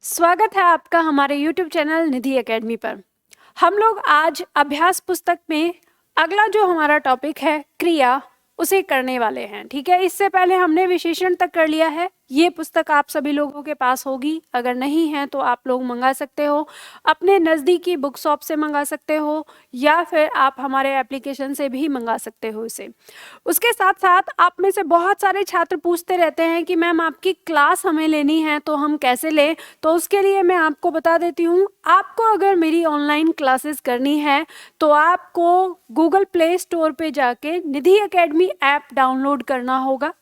स्वागत है आपका हमारे YouTube चैनल निधि एकेडमी पर। हम लोग आज अभ्यास पुस्तक में अगला जो हमारा टॉपिक है क्रिया उसे करने वाले हैं। ठीक है, इससे पहले हमने विशेषण तक कर लिया है। ये पुस्तक आप सभी लोगों के पास होगी, अगर नहीं है तो आप लोग मंगा सकते हो, अपने नज़दीकी बुक शॉप से मंगा सकते हो या फिर आप हमारे एप्लीकेशन से भी मंगा सकते हो इसे। उसके साथ साथ आप में से बहुत सारे छात्र पूछते रहते हैं कि मैम आपकी क्लास हमें लेनी है तो हम कैसे लें। तो उसके लिए मैं आपको बता देती हूँ, आपको अगर मेरी ऑनलाइन क्लासेस करनी है तो आपको गूगल प्ले स्टोर पे जाके निधि एकेडमी ऐप डाउनलोड करना होगा।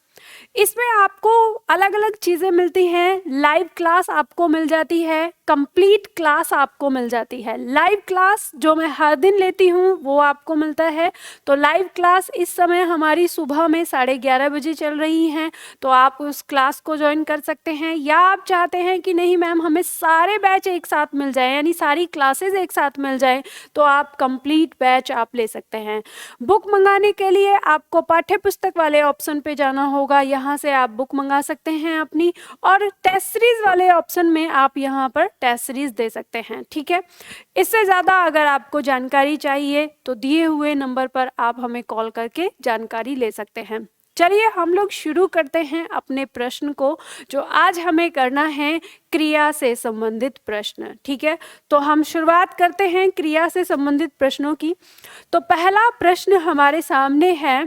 इसमें आपको अलग अलग चीज़ें मिलती हैं। लाइव क्लास आपको मिल जाती है, कंप्लीट क्लास आपको मिल जाती है। लाइव क्लास जो मैं हर दिन लेती हूँ वो आपको मिलता है। तो लाइव क्लास इस समय हमारी सुबह में 11:30 बजे चल रही हैं, तो आप उस क्लास को ज्वाइन कर सकते हैं। या आप चाहते हैं कि नहीं मैम हमें सारे बैच एक साथ मिल जाए, यानी सारी क्लासेस एक साथ मिल जाए, तो आप कंप्लीट बैच आप ले सकते हैं। बुक मंगाने के लिए आपको पाठ्य पुस्तक वाले ऑप्शन पे जाना होगा, यहाँ से आप बुक मंगा सकते हैं अपनी, और टेस्ट सीरीज वाले ऑप्शन में आप यहाँ पर टेस्ट सीरीज दे सकते हैं। ठीक है, इससे ज़्यादा अगर आपको जानकारी चाहिए तो दिए हुए नंबर पर आप हमें कॉल करके जानकारी ले सकते हैं। चलिए हम लोग शुरू करते हैं अपने प्रश्न को, जो आज हमें करना है क्रिया से संबंधित प्रश्न। ठीक है, तो हम शुरुआत करते हैं क्रिया से संबंधित प्रश्नों की। तो पहला प्रश्न हमारे सामने है।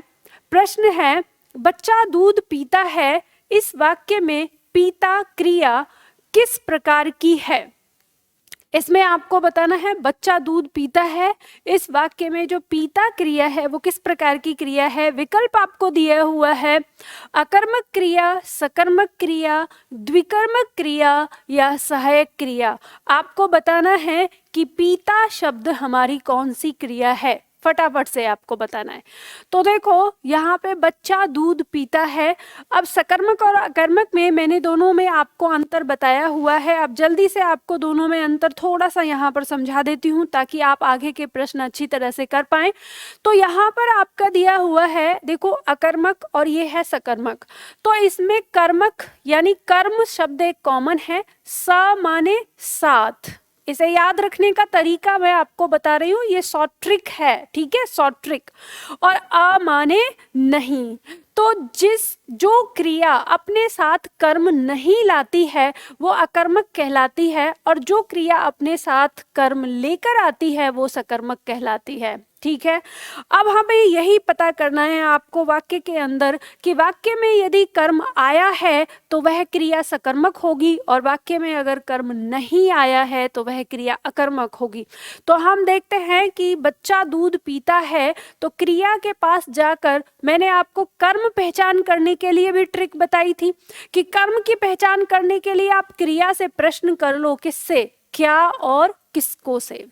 प्रश्न है, बच्चा दूध पीता है, इस वाक्य में पीता क्रिया किस प्रकार की है। इसमें आपको बताना है बच्चा दूध पीता है, इस वाक्य में जो पीता क्रिया है वो किस प्रकार की क्रिया है। विकल्प आपको दिया हुआ है, अकर्मक क्रिया, सकर्मक क्रिया, द्विकर्मक क्रिया या सहायक क्रिया। आपको बताना है कि पीता शब्द हमारी कौन सी क्रिया है, फटाफट से आपको बताना है। तो देखो यहाँ पे बच्चा दूध पीता है। अब सकर्मक और अकर्मक में मैंने दोनों में आपको अंतर बताया हुआ है। अब जल्दी से आपको दोनों में अंतर थोड़ा सा यहाँ पर समझा देती हूँ ताकि आप आगे के प्रश्न अच्छी तरह से कर पाएं। तो यहाँ पर आपका दिया हुआ है, देखो अकर्मक और ये है सकर्मक। तो इसमें कर्मक यानी कर्म शब्द एक कॉमन है, स माने साथ। इसे याद रखने का तरीका मैं आपको बता रही हूँ, ये शॉर्ट ट्रिक है। ठीक है, शॉर्ट ट्रिक। और अ माने नहीं। तो जो क्रिया अपने साथ कर्म नहीं लाती है वो अकर्मक कहलाती है, और जो क्रिया अपने साथ कर्म लेकर आती है वो सकर्मक कहलाती है। ठीक है, अब हमें यही पता करना है आपको वाक्य के अंदर कि वाक्य में यदि कर्म आया है तो वह क्रिया सकर्मक होगी, और वाक्य में अगर कर्म नहीं आया है तो वह क्रिया अकर्मक होगी। तो हम देखते हैं कि बच्चा दूध पीता है, तो क्रिया के पास जाकर मैंने आपको कर्म पहचान करने के लिए भी ट्रिक बताई थी कि कर्म की पहचान करने के लिए आप क्रिया से प्रश्न कर लो, किससे, क्या और किसको से।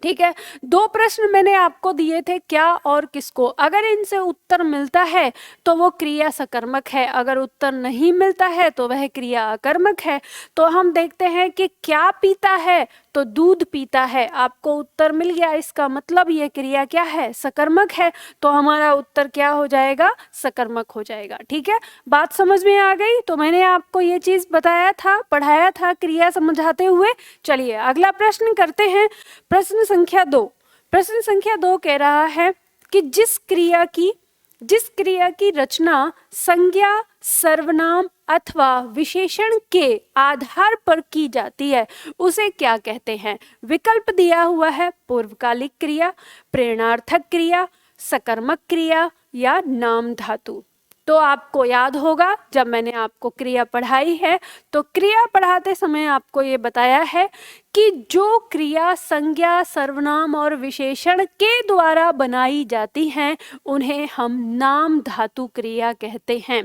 ठीक है, दो प्रश्न मैंने आपको दिए थे, क्या और किसको। अगर इनसे उत्तर मिलता है तो वो क्रिया सकर्मक है, अगर उत्तर नहीं मिलता है तो वह क्रिया अकर्मक है। तो हम देखते हैं कि क्या पीता है, तो दूध पीता है। आपको उत्तर मिल गया, इसका मतलब ये क्रिया क्या है, सकर्मक है। तो हमारा उत्तर क्या हो जाएगा, सकर्मक हो जाएगा। ठीक है, बात समझ में आ गई। तो मैंने आपको ये चीज बताया था, पढ़ाया था क्रिया समझाते हुए। चलिए अगला प्रश्न करते हैं। प्रश्न संख्या 2। प्रश्न संख्या 2 कह रहा है कि जिस क्रिया की रचना संज्ञा, सर्वनाम अथवा विशेषण के आधार पर की जाती है उसे क्या कहते हैं। विकल्प दिया हुआ है, पूर्वकालिक क्रिया, प्रेरणार्थक क्रिया, सकर्मक क्रिया या नाम धातु। तो आपको याद होगा जब मैंने आपको क्रिया पढ़ाई है तो क्रिया पढ़ाते समय आपको ये बताया है कि जो क्रिया संज्ञा, सर्वनाम और विशेषण के द्वारा बनाई जाती हैं उन्हें हम नाम धातु क्रिया कहते हैं।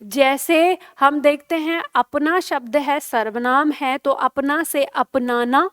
जैसे हम देखते हैं अपना शब्द है, सर्वनाम है, तो अपना से अपनाना।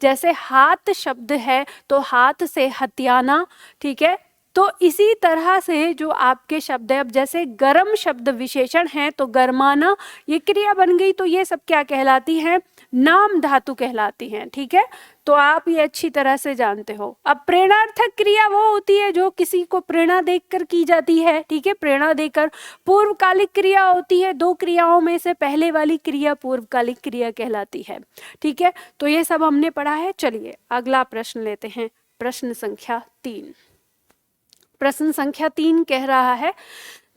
जैसे हाथ शब्द है तो हाथ से हथियाना। ठीक है, तो इसी तरह से जो आपके शब्द है, अब जैसे गर्म शब्द विशेषण है तो गर्माना ये क्रिया बन गई, तो ये सब क्या कहलाती हैं, नाम धातु कहलाती हैं। ठीक है, तो आप ये अच्छी तरह से जानते हो। अब प्रेरणार्थक क्रिया वो होती है जो किसी को प्रेरणा देकर की जाती है। ठीक है, प्रेरणा देकर। पूर्वकालिक क्रिया होती है, दो क्रियाओं में से पहले वाली क्रिया पूर्वकालिक क्रिया कहलाती है। ठीक है, तो ये सब हमने पढ़ा है। चलिए अगला प्रश्न लेते हैं, प्रश्न संख्या 3। प्रश्न संख्या 3 कह रहा है,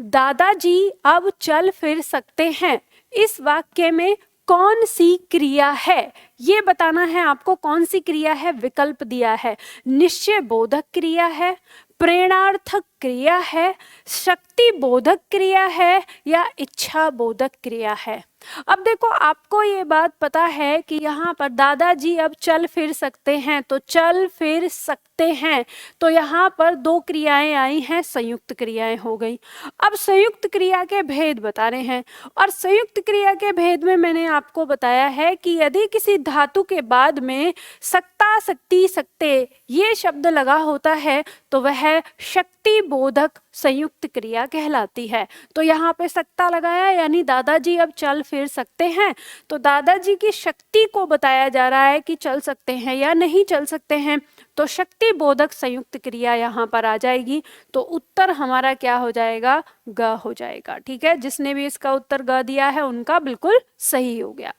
दादाजी अब चल फिर सकते हैं, इस वाक्य में कौन सी क्रिया है, ये बताना है आपको। कौन सी क्रिया है, विकल्प दिया है। निश्चय बोधक क्रिया है, प्रेरणार्थक क्रिया है, शक्ति बोधक क्रिया है, या इच्छा बोधक क्रिया है। अब देखो, आपको ये बात पता है कि यहाँ पर दादाजी अब चल फिर सकते हैं, तो चल फिर सकते हैं, तो यहाँ पर दो क्रियाएं आई हैं, संयुक्त क्रियाएं हो गई। अब संयुक्त क्रिया के भेद बता रहे हैं, और संयुक्त क्रिया के भेद में मैंने आपको बताया है कि यदि किसी धातु के बाद में सक्ता, शक्ति, सकते ये शब्द लगा होता है तो वह शक्ति बोधक संयुक्त क्रिया कहलाती है। तो यहाँ पे सक्ता लगाया, यानी दादाजी अब चल फिर सकते हैं, तो दादाजी की शक्ति को बताया जा रहा है कि चल सकते हैं या नहीं चल सकते हैं, तो शक्ति बोधक संयुक्त क्रिया यहाँ पर आ जाएगी। तो उत्तर हमारा क्या हो जाएगा, ग हो जाएगा। ठीक है, जिसने भी इसका उत्तर ग दिया है उनका बिल्कुल सही हो गया।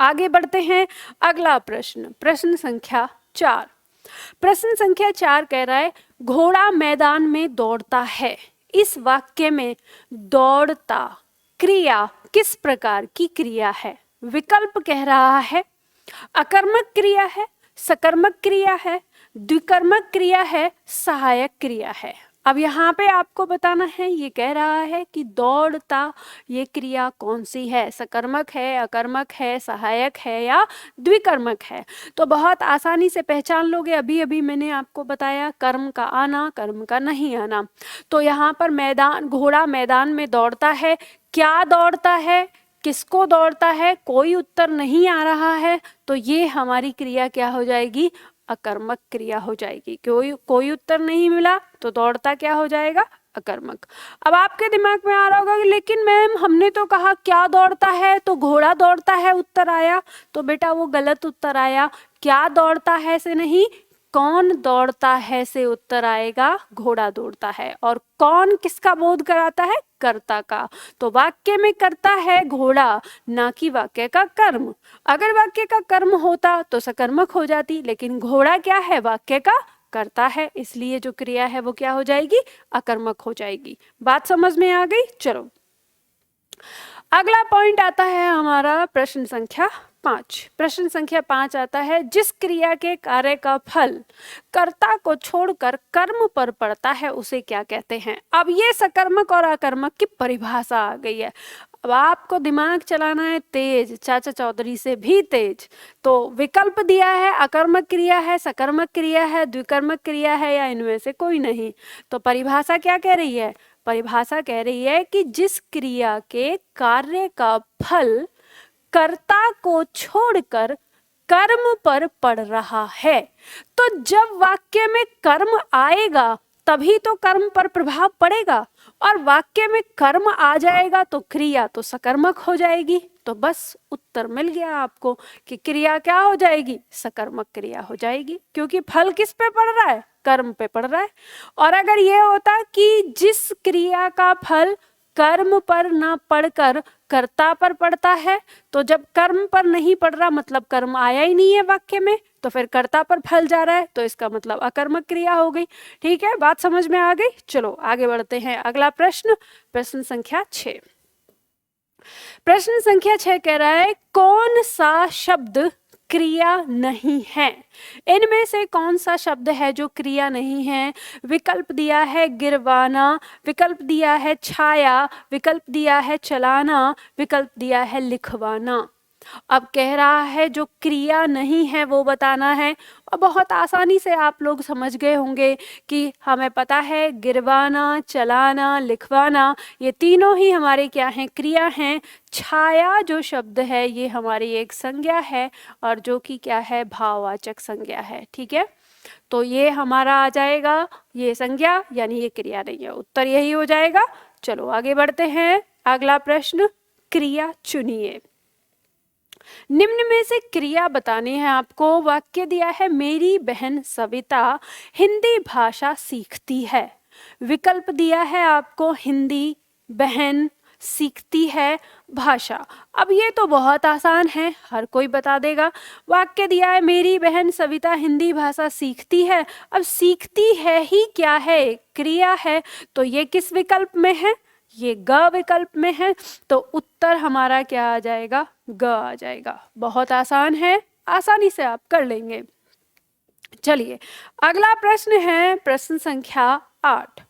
आगे बढ़ते हैं, अगला प्रश्न, प्रश्न संख्या 4। प्रश्न संख्या 4 कह रहा है, घोड़ा मैदान में दौड़ता है, इस वाक्य में दौड़ता क्रिया किस प्रकार की क्रिया है। विकल्प कह रहा है, अकर्मक क्रिया है, सकर्मक क्रिया है, द्विकर्मक क्रिया है, सहायक क्रिया है। अब यहाँ पे आपको बताना है, ये कह रहा है कि दौड़ता ये क्रिया कौन सी है, सकर्मक है, अकर्मक है, सहायक है या द्विकर्मक है। तो बहुत आसानी से पहचान लोगे, अभी अभी मैंने आपको बताया कर्म का आना, कर्म का नहीं आना। तो यहाँ पर मैदान, घोड़ा मैदान में दौड़ता है, क्या दौड़ता है, किसको दौड़ता है, कोई उत्तर नहीं आ रहा है, तो ये हमारी क्रिया क्या हो जाएगी, अकर्मक क्रिया हो जाएगी। कोई उत्तर नहीं मिला तो दौड़ता क्या हो जाएगा, अकर्मक। अब आपके दिमाग में आ रहा होगा कि लेकिन मैम हमने तो कहा क्या दौड़ता है, तो घोड़ा दौड़ता है उत्तर आया, तो बेटा वो गलत उत्तर आया। क्या दौड़ता है से नहीं, कौन दौड़ता है से उत्तर आएगा, घोड़ा दौड़ता है। और कौन किसका बोध कराता है, कर्ता का। तो वाक्य में कर्ता है घोड़ा, ना कि वाक्य का कर्म। अगर वाक्य का कर्म होता तो सकर्मक हो जाती, लेकिन घोड़ा क्या है, वाक्य का कर्ता है, इसलिए जो क्रिया है वो क्या हो जाएगी, अकर्मक हो जाएगी। बात समझ में आ गई। चलो अगला पॉइंट आता है हमारा प्रश्न संख्या 5। प्रश्न संख्या 5 आता है, जिस क्रिया के कार्य का फल कर्ता को छोड़कर कर्म पर पड़ता है उसे क्या कहते हैं। अब ये सकर्मक और अकर्मक की परिभाषा आ गई है। अब आपको दिमाग चलाना है तेज, चाचा चौधरी से भी तेज। तो विकल्प दिया है, अकर्मक क्रिया है, सकर्मक क्रिया है, द्विकर्मक क्रिया है, या इनमें से कोई नहीं। तो परिभाषा क्या कह रही है, परिभाषा कह रही है कि जिस क्रिया के कार्य का फल कर्ता को छोड़कर कर्म पर पड़ रहा है, तो जब वाक्य में कर्म आएगा तभी तो कर्म पर प्रभाव पड़ेगा, और वाक्य में कर्म आ जाएगा तो क्रिया तो सकर्मक हो जाएगी। तो बस उत्तर मिल गया आपको कि क्रिया क्या हो जाएगी, सकर्मक क्रिया हो जाएगी, क्योंकि फल किस पे पड़ रहा है, कर्म पे पड़ रहा है। और अगर ये होता कि जिस क्रिया का फल कर्म पर ना पड़कर कर्ता पर पड़ता है, तो जब कर्म पर नहीं पड़ रहा मतलब कर्म आया ही नहीं है वाक्य में, तो फिर कर्ता पर फल जा रहा है, तो इसका मतलब अकर्मक क्रिया हो गई। ठीक है, बात समझ में आ गई। चलो आगे बढ़ते हैं, अगला प्रश्न, प्रश्न संख्या 6। प्रश्न संख्या 6 कह रहा है, कौन सा शब्द क्रिया नहीं है। इनमें से कौन सा शब्द है जो क्रिया नहीं है। विकल्प दिया है गिरवाना, विकल्प दिया है छाया, विकल्प दिया है चलाना, विकल्प दिया है लिखवाना। अब कह रहा है जो क्रिया नहीं है वो बताना है, और बहुत आसानी से आप लोग समझ गए होंगे कि हमें पता है गिरवाना, चलाना, लिखवाना ये तीनों ही हमारे क्या हैं, क्रिया हैं। छाया जो शब्द है ये हमारी एक संज्ञा है, और जो कि क्या है, भाववाचक संज्ञा है। ठीक है, तो ये हमारा आ जाएगा, ये संज्ञा यानी ये क्रिया नहीं है, उत्तर यही हो जाएगा। चलो आगे बढ़ते हैं। अगला प्रश्न, क्रिया चुनिए। निम्न में से क्रिया बतानी है आपको। वाक्य दिया है, मेरी बहन सविता हिंदी भाषा सीखती है। विकल्प दिया है आपको, हिंदी, बहन, सीखती है, भाषा। अब ये तो बहुत आसान है, हर कोई बता देगा। वाक्य दिया है, मेरी बहन सविता हिंदी भाषा सीखती है। अब सीखती है ही क्या है, क्रिया है, तो ये किस विकल्प में है, ये ग विकल्प में है। तो उत्तर हमारा क्या आ जाएगा, ग आ जाएगा। बहुत आसान है, आसानी से आप कर लेंगे। चलिए अगला प्रश्न है प्रश्न संख्या 8।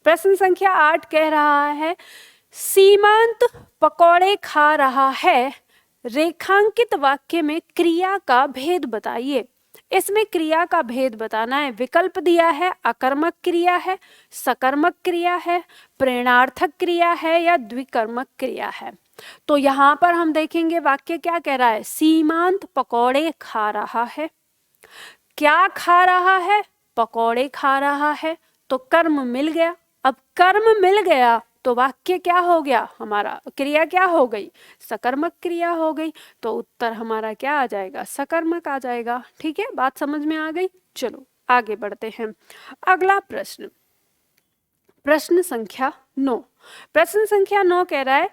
प्रश्न संख्या 8 कह रहा है, सीमांत पकौड़े खा रहा है। रेखांकित वाक्य में क्रिया का भेद बताइए। इसमें क्रिया का भेद बताना है। विकल्प दिया है, अकर्मक क्रिया है, सकर्मक क्रिया है, प्रेरणार्थक क्रिया है या द्विकर्मक क्रिया है। तो यहाँ पर हम देखेंगे वाक्य क्या कह रहा है, सीमांत पकौड़े खा रहा है। क्या खा रहा है, पकौड़े खा रहा है, तो कर्म मिल गया। अब कर्म मिल गया तो वाक्य क्या हो गया, हमारा क्रिया क्या हो गई, सकर्मक क्रिया हो गई। तो उत्तर हमारा क्या आ जाएगा, सकर्मक आ जाएगा। ठीक है, बात समझ में आ गई। चलो आगे बढ़ते हैं। अगला प्रश्न, प्रश्न संख्या 9। प्रश्न संख्या 9 कह रहा है,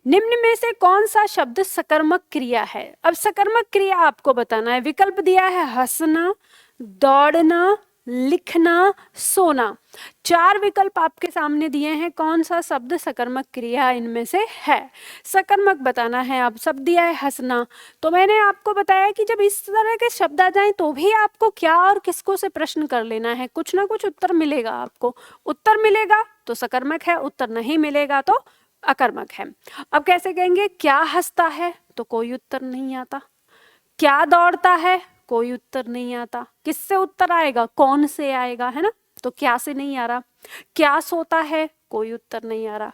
निम्न में से कौन सा शब्द सकर्मक क्रिया है। अब सकर्मक क्रिया आपको बताना है। विकल्प दिया है, हंसना, दौड़ना, लिखना, सोना। 4 विकल्प आपके सामने दिए हैं, कौन सा शब्द सकर्मक क्रिया इनमें से है, सकर्मक बताना है। अब शब्द दिया है हंसना, तो मैंने आपको बताया कि जब इस तरह के शब्द आ जाएं तो भी आपको क्या और किसको से प्रश्न कर लेना है, कुछ ना कुछ उत्तर मिलेगा आपको। उत्तर मिलेगा तो सकर्मक है, उत्तर नहीं मिलेगा तो अकर्मक है। अब कैसे कहेंगे, क्या हंसता है, तो कोई उत्तर नहीं आता। क्या दौड़ता है, कोई उत्तर नहीं आता। किससे उत्तर आएगा, कौन से आएगा, है ना, तो क्या से नहीं आ रहा। क्या सोता है, कोई उत्तर नहीं आ रहा।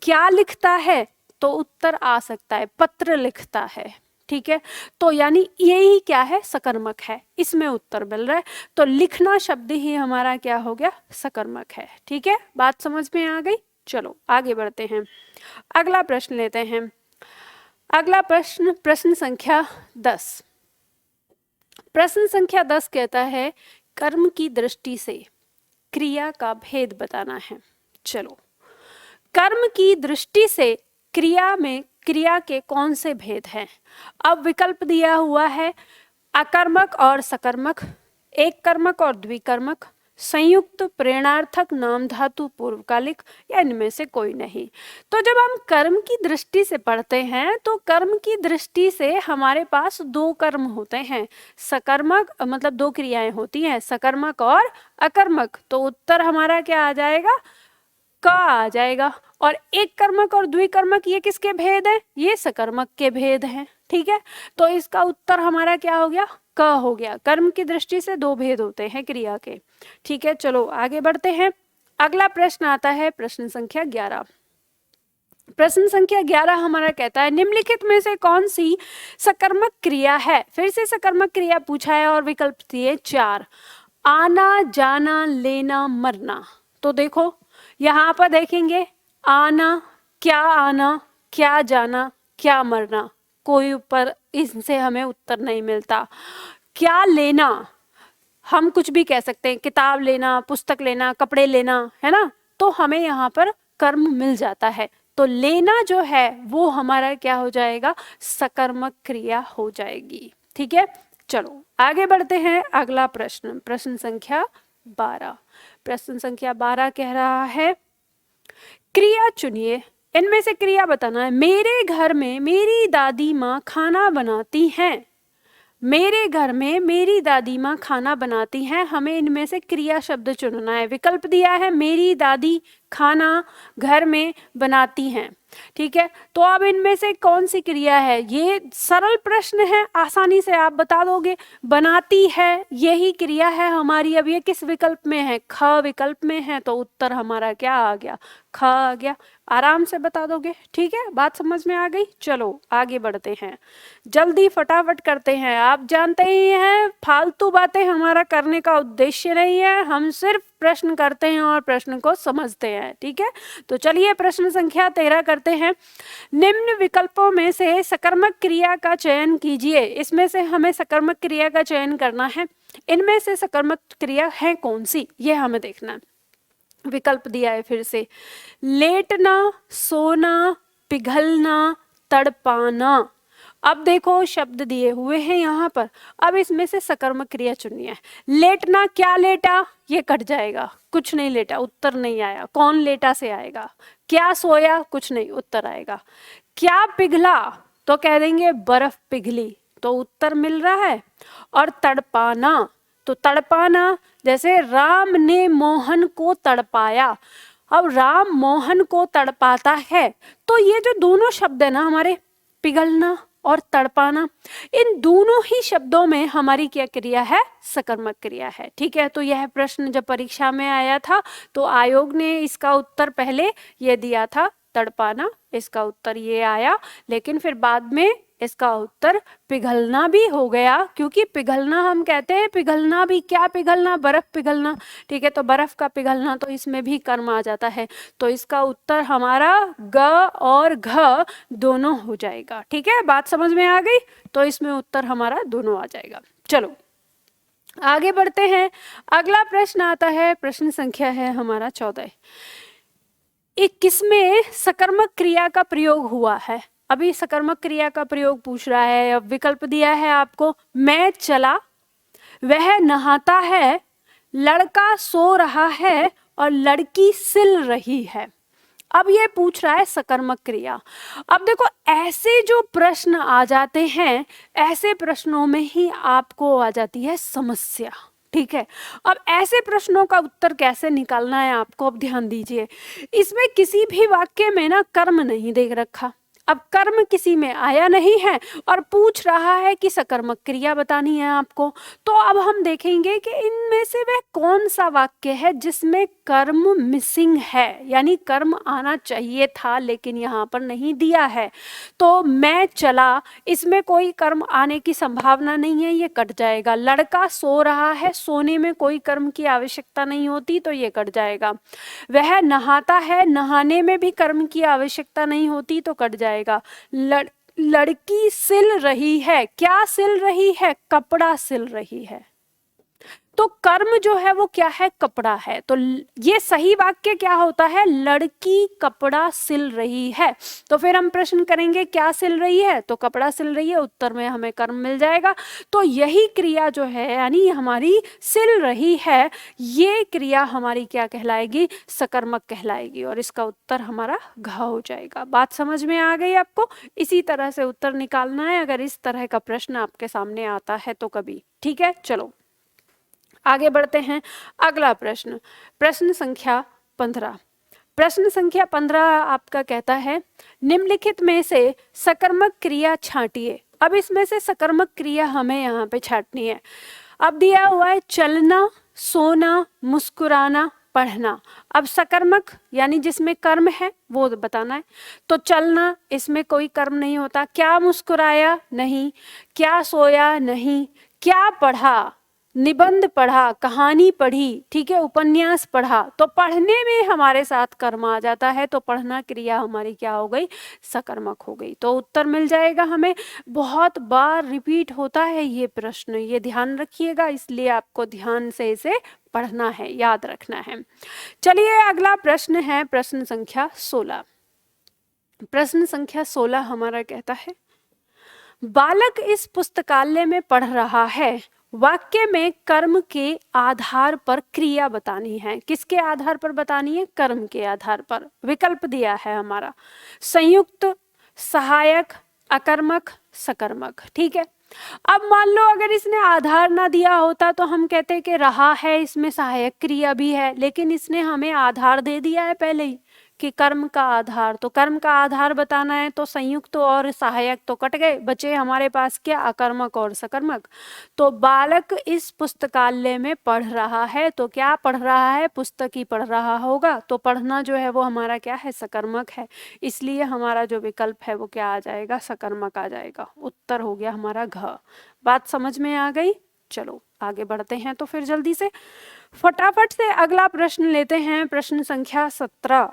क्या लिखता है, तो उत्तर आ सकता है, पत्र लिखता है। ठीक है, तो यानी यही क्या है, सकर्मक है, इसमें उत्तर मिल रहा है। तो लिखना शब्द ही हमारा क्या हो गया, सकर्मक है। ठीक है, बात समझ में आ गई। चलो आगे बढ़ते हैं। अगला प्रश्न लेते हैं। अगला प्रश्न, प्रश्न संख्या 10। प्रश्न संख्या 10 कहता है, कर्म की दृष्टि से क्रिया का भेद बताना है। चलो, कर्म की दृष्टि से क्रिया में क्रिया के कौन से भेद हैं। अब विकल्प दिया हुआ है, अकर्मक और सकर्मक, एक कर्मक और द्विकर्मक, संयुक्त, प्रेरणार्थक, नाम धातु, पूर्वकालिक या इनमें से कोई नहीं। तो जब हम कर्म की दृष्टि से पढ़ते हैं तो कर्म की दृष्टि से हमारे पास 2 कर्म होते हैं, सकर्मक, मतलब 2 क्रियाएं होती हैं, सकर्मक और अकर्मक। तो उत्तर हमारा क्या आ जाएगा, क आ जाएगा। और एक कर्मक और द्विकर्मक ये किसके भेद हैं, ये सकर्मक के भेद हैं। ठीक है, तो इसका उत्तर हमारा क्या हो गया, क हो गया। कर्म की दृष्टि से 2 भेद होते हैं क्रिया के। ठीक है, चलो आगे बढ़ते हैं। अगला प्रश्न आता है प्रश्न संख्या 11। प्रश्न संख्या 11 हमारा कहता है, निम्नलिखित में से कौन सी सकर्मक क्रिया है। फिर से सकर्मक क्रिया पूछा है और विकल्प दिए 4, आना, जाना, लेना, मरना। तो देखो यहाँ पर देखेंगे, आना, क्या जाना, क्या मरना, कोई ऊपर इनसे हमें उत्तर नहीं मिलता। क्या लेना, हम कुछ भी कह सकते हैं, किताब लेना, पुस्तक लेना, कपड़े लेना, है ना, तो हमें यहाँ पर कर्म मिल जाता है। तो लेना जो है वो हमारा क्या हो जाएगा, सकर्मक क्रिया हो जाएगी। ठीक है, चलो आगे बढ़ते हैं। अगला प्रश्न, प्रश्न संख्या 12। प्रश्न संख्या 12 कह रहा है, क्रिया चुनिए, इनमें से क्रिया बताना है। मेरे घर में मेरी दादी माँ खाना बनाती हैं। मेरे घर में मेरी दादी माँ खाना बनाती हैं, हमें इनमें से क्रिया शब्द चुनना है। विकल्प दिया है, मेरी दादी खाना घर में बनाती हैं। ठीक है, तो अब इनमें से कौन सी क्रिया है? ये सरल प्रश्न है, आसानी से आप बता दोगे। बनाती है यही क्रिया है हमारी। अब ये किस विकल्प में है? ख विकल्प में है, तो उत्तर हमारा क्या आ गया? ख आ गया। आराम से बता दोगे। ठीक है, बात समझ में आ गई। चलो आगे बढ़ते हैं, जल्दी फटाफट करते हैं। आप जानते ही हैं फालतू बातें हमारा करने का उद्देश्य नहीं है, हम सिर्फ प्रश्न करते हैं और प्रश्न को समझते हैं। ठीक है, तो चलिए प्रश्न संख्या 13 करते हैं। निम्न विकल्पों में से सकर्मक क्रिया का चयन कीजिए। इसमें से हमें सकर्मक क्रिया का चयन करना है। इनमें से सकर्मक क्रिया है कौन सी, ये हमें देखना है। विकल्प दिया है फिर से, लेटना, सोना, पिघलना, तड़पाना। अब देखो शब्द दिए हुए हैं यहाँ पर, अब इसमें से सकर्मक क्रिया चुननी है। लेटना, क्या लेटा? ये कट जाएगा, कुछ नहीं लेटा, उत्तर नहीं आया। कौन लेटा से आएगा। क्या सोया? कुछ नहीं, उत्तर आएगा। क्या पिघला? तो कह देंगे बर्फ पिघली, तो उत्तर मिल रहा है। और तड़पाना, तो तड़पाना जैसे राम ने मोहन को तड़पाया। अब राम मोहन को तड़पाता है, तो ये जो दोनों शब्द है ना हमारे, पिघलना और तड़पाना, इन दोनों ही शब्दों में हमारी क्या क्रिया है? सकर्मक क्रिया है। ठीक है, तो यह प्रश्न जब परीक्षा में आया था तो आयोग ने इसका उत्तर पहले ये दिया था तड़पाना, इसका उत्तर ये आया, लेकिन फिर बाद में इसका उत्तर पिघलना भी हो गया, क्योंकि पिघलना हम कहते हैं, पिघलना भी क्या पिघलना? बर्फ पिघलना। ठीक है, तो बर्फ का पिघलना, तो इसमें भी कर्म आ जाता है, तो इसका उत्तर हमारा ग और घ दोनों हो जाएगा। ठीक है, बात समझ में आ गई, तो इसमें उत्तर हमारा दोनों आ जाएगा। चलो आगे बढ़ते हैं। अगला प्रश्न आता है, प्रश्न संख्या है हमारा 14। किसमें सकर्मक क्रिया का प्रयोग हुआ है? अभी सकर्मक क्रिया का प्रयोग पूछ रहा है। अब विकल्प दिया है आपको, मैं चला, वह नहाता है, लड़का सो रहा है और लड़की सिल रही है। अब ये पूछ रहा है सकर्मक क्रिया। अब देखो ऐसे जो प्रश्न आ जाते हैं, ऐसे प्रश्नों में ही आपको आ जाती है समस्या। ठीक है, अब ऐसे प्रश्नों का उत्तर कैसे निकालना है आपको, अब ध्यान दीजिए। इसमें किसी भी वाक्य में ना कर्म नहीं देख रखा। अब कर्म किसी में आया नहीं है और पूछ रहा है कि सकर्मक क्रिया बतानी है आपको, तो अब हम देखेंगे कि इनमें से वह कौन सा वाक्य है जिसमें कर्म मिसिंग है, यानी कर्म आना चाहिए था लेकिन यहाँ पर नहीं दिया है। तो मैं चला, इसमें कोई कर्म आने की संभावना नहीं है, ये कट जाएगा। लड़का सो रहा है, सोने में कोई कर्म की आवश्यकता नहीं होती, तो ये कट जाएगा। वह नहाता है, नहाने में भी कर्म की आवश्यकता नहीं होती, तो कट जाएगा। लड़की सिल रही है, क्या सिल रही है? कपड़ा सिल रही है, तो कर्म जो है वो क्या है? कपड़ा है। तो ये सही वाक्य क्या होता है? लड़की कपड़ा सिल रही है। तो फिर हम प्रश्न करेंगे क्या सिल रही है? तो कपड़ा सिल रही है, उत्तर में हमें कर्म मिल जाएगा। तो यही क्रिया जो है, यानी हमारी सिल रही है, ये क्रिया हमारी क्या कहलाएगी? सकर्मक कहलाएगी, और इसका उत्तर हमारा घ हो जाएगा। बात समझ में आ गई आपको? इसी तरह से उत्तर निकालना है अगर इस तरह का प्रश्न आपके सामने आता है तो कभी। ठीक है, चलो आगे बढ़ते हैं। अगला प्रश्न, प्रश्न संख्या 15। प्रश्न संख्या 15 आपका कहता है, निम्नलिखित में से सकर्मक क्रिया छांटिए। अब इसमें से सकर्मक क्रिया हमें यहाँ पे छांटनी है। अब दिया हुआ है चलना, सोना, मुस्कुराना, पढ़ना। अब सकर्मक यानी जिसमें कर्म है वो बताना है। तो चलना, इसमें कोई कर्म नहीं होता। क्या मुस्कुराया? नहीं। क्या सोया? नहीं। क्या पढ़ा? निबंध पढ़ा, कहानी पढ़ी, ठीक है, उपन्यास पढ़ा। तो पढ़ने में हमारे साथ कर्म आ जाता है, तो पढ़ना क्रिया हमारी क्या हो गई? सकर्मक हो गई। तो उत्तर मिल जाएगा हमें। बहुत बार रिपीट होता है ये प्रश्न, ये ध्यान रखिएगा, इसलिए आपको ध्यान से इसे पढ़ना है, याद रखना है। चलिए अगला प्रश्न है प्रश्न संख्या 16। प्रश्न संख्या 16 हमारा कहता है, बालक इस पुस्तकालय में पढ़ रहा है, वाक्य में कर्म के आधार पर क्रिया बतानी है। किसके आधार पर बतानी है? कर्म के आधार पर। विकल्प दिया है हमारा, संयुक्त, सहायक, अकर्मक, सकर्मक। ठीक है, अब मान लो अगर इसने आधार ना दिया होता तो हम कहते कि रहा है, इसमें सहायक क्रिया भी है, लेकिन इसने हमें आधार दे दिया है पहले ही कि कर्म का आधार। तो कर्म का आधार बताना है तो संयुक्त और सहायक तो कट गए, बचे हमारे पास क्या, अकर्मक और सकर्मक। तो बालक इस पुस्तकालय में पढ़ रहा है, तो क्या पढ़ रहा है, पुस्तक ही पढ़ रहा होगा। तो पढ़ना जो है वो हमारा क्या है, सकर्मक है, इसलिए हमारा जो विकल्प है वो क्या आ जाएगा, सकर्मक आ जाएगा। उत्तर हो गया हमारा घ। बात समझ में आ गई। चलो आगे बढ़ते हैं तो फिर जल्दी से फटाफट से अगला प्रश्न लेते हैं, प्रश्न संख्या 17।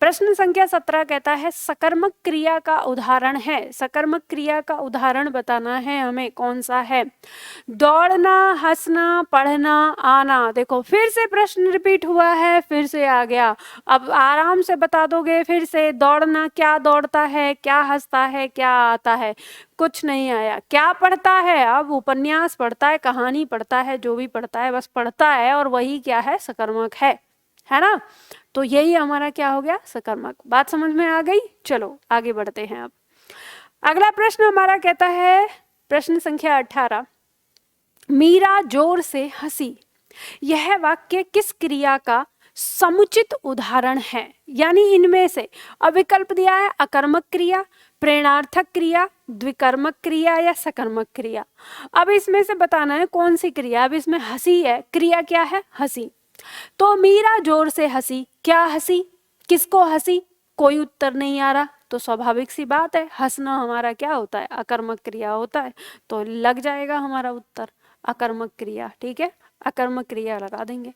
प्रश्न संख्या 17 कहता है सकर्मक क्रिया का उदाहरण है। सकर्मक क्रिया का उदाहरण बताना है हमें, कौन सा है। दौड़ना, हंसना, पढ़ना, आना। देखो फिर से प्रश्न रिपीट हुआ है, फिर से आ गया। अब आराम से बता दोगे फिर से। दौड़ना, क्या दौड़ता है, क्या हंसता है, क्या आता है, कुछ नहीं आया। क्या पढ़ता है, अब उपन्यास पढ़ता है, कहानी पढ़ता है, जो भी पढ़ता है बस पढ़ता है, और वही क्या है, सकर्मक है ना। तो यही हमारा क्या हो गया, सकर्मक। बात समझ में आ गई। चलो आगे बढ़ते हैं। अब अगला प्रश्न हमारा कहता है, प्रश्न संख्या 18। मीरा जोर से हंसी। यह वाक्य किस क्रिया का समुचित उदाहरण है। यानी इनमें से अब विकल्प दिया है, अकर्मक क्रिया, प्रेरणार्थक क्रिया, द्विकर्मक क्रिया या सकर्मक क्रिया। अब इसमें से बताना है कौन सी क्रिया। अब इसमें हंसी है, क्रिया क्या है, हंसी। तो मीरा जोर से हंसी, क्या हंसी, किसको हंसी, कोई उत्तर नहीं आ रहा। तो स्वाभाविक सी बात है, हंसना हमारा क्या होता है, अकर्मक क्रिया होता है, तो लग जाएगा हमारा उत्तर अकर्मक क्रिया। ठीक है, अकर्मक क्रिया लगा देंगे।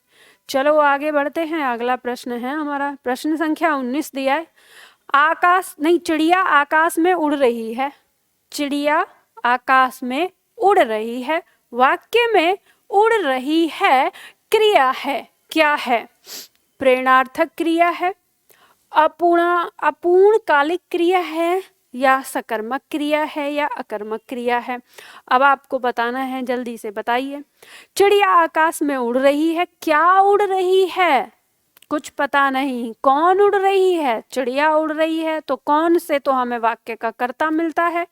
चलो आगे बढ़ते हैं। अगला प्रश्न है हमारा, प्रश्न संख्या 19 दिया है। आकाश नहीं, चिड़िया आकाश में उड़ रही है। चिड़िया आकाश में उड़ रही है। वाक्य में उड़ रही है क्रिया है, क्या है, प्रेरणार्थक क्रिया है, अपूर्णकालिक क्रिया है, या सकर्मक क्रिया है, या अकर्मक क्रिया है। अब आपको बताना है, जल्दी से बताइए। चिड़िया आकाश में उड़ रही है, क्या उड़ रही है, कुछ पता नहीं। कौन उड़ रही है, चिड़िया उड़ रही है। तो कौन से, तो हमें वाक्य का कर्ता मिलता है,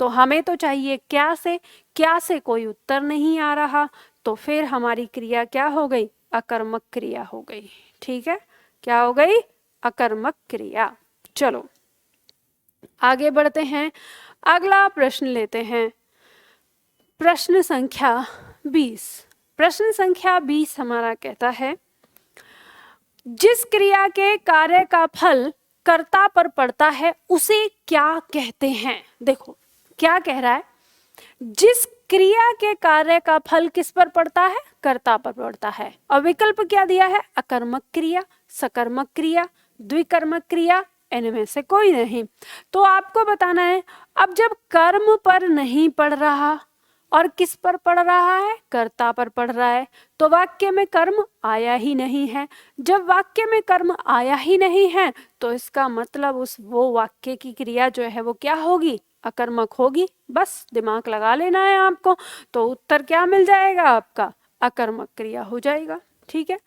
तो हमें तो चाहिए क्या से। क्या से कोई उत्तर नहीं आ रहा, तो फिर हमारी क्रिया क्या हो गई, अकर्मक क्रिया हो गई। ठीक है, क्या हो गई, अकर्मक क्रिया। चलो आगे बढ़ते हैं, अगला प्रश्न लेते हैं, प्रश्न संख्या 20। प्रश्न संख्या 20 हमारा कहता है, जिस क्रिया के कार्य का फल कर्ता पर पड़ता है उसे क्या कहते हैं। देखो क्या कह रहा है, जिस क्रिया के कार्य का फल किस पर पड़ता है, कर्ता पर पड़ता है। और विकल्प क्या दिया है, अकर्मक क्रिया, सकर्मक क्रिया, द्विकर्मक क्रिया, इनमें से कोई नहीं। तो आपको बताना है, अब जब कर्म पर नहीं पड़ रहा और किस पर पड़ रहा है, कर्ता पर पड़ रहा है, तो वाक्य में कर्म आया ही नहीं है। जब वाक्य में कर्म आया ही नहीं है तो इसका मतलब उस वो वाक्य की क्रिया जो है वो क्या होगी, अकर्मक होगी। बस दिमाग लगा लेना है आपको, तो उत्तर क्या मिल जाएगा आपका, अकर्मक क्रिया हो जाएगा। ठीक है,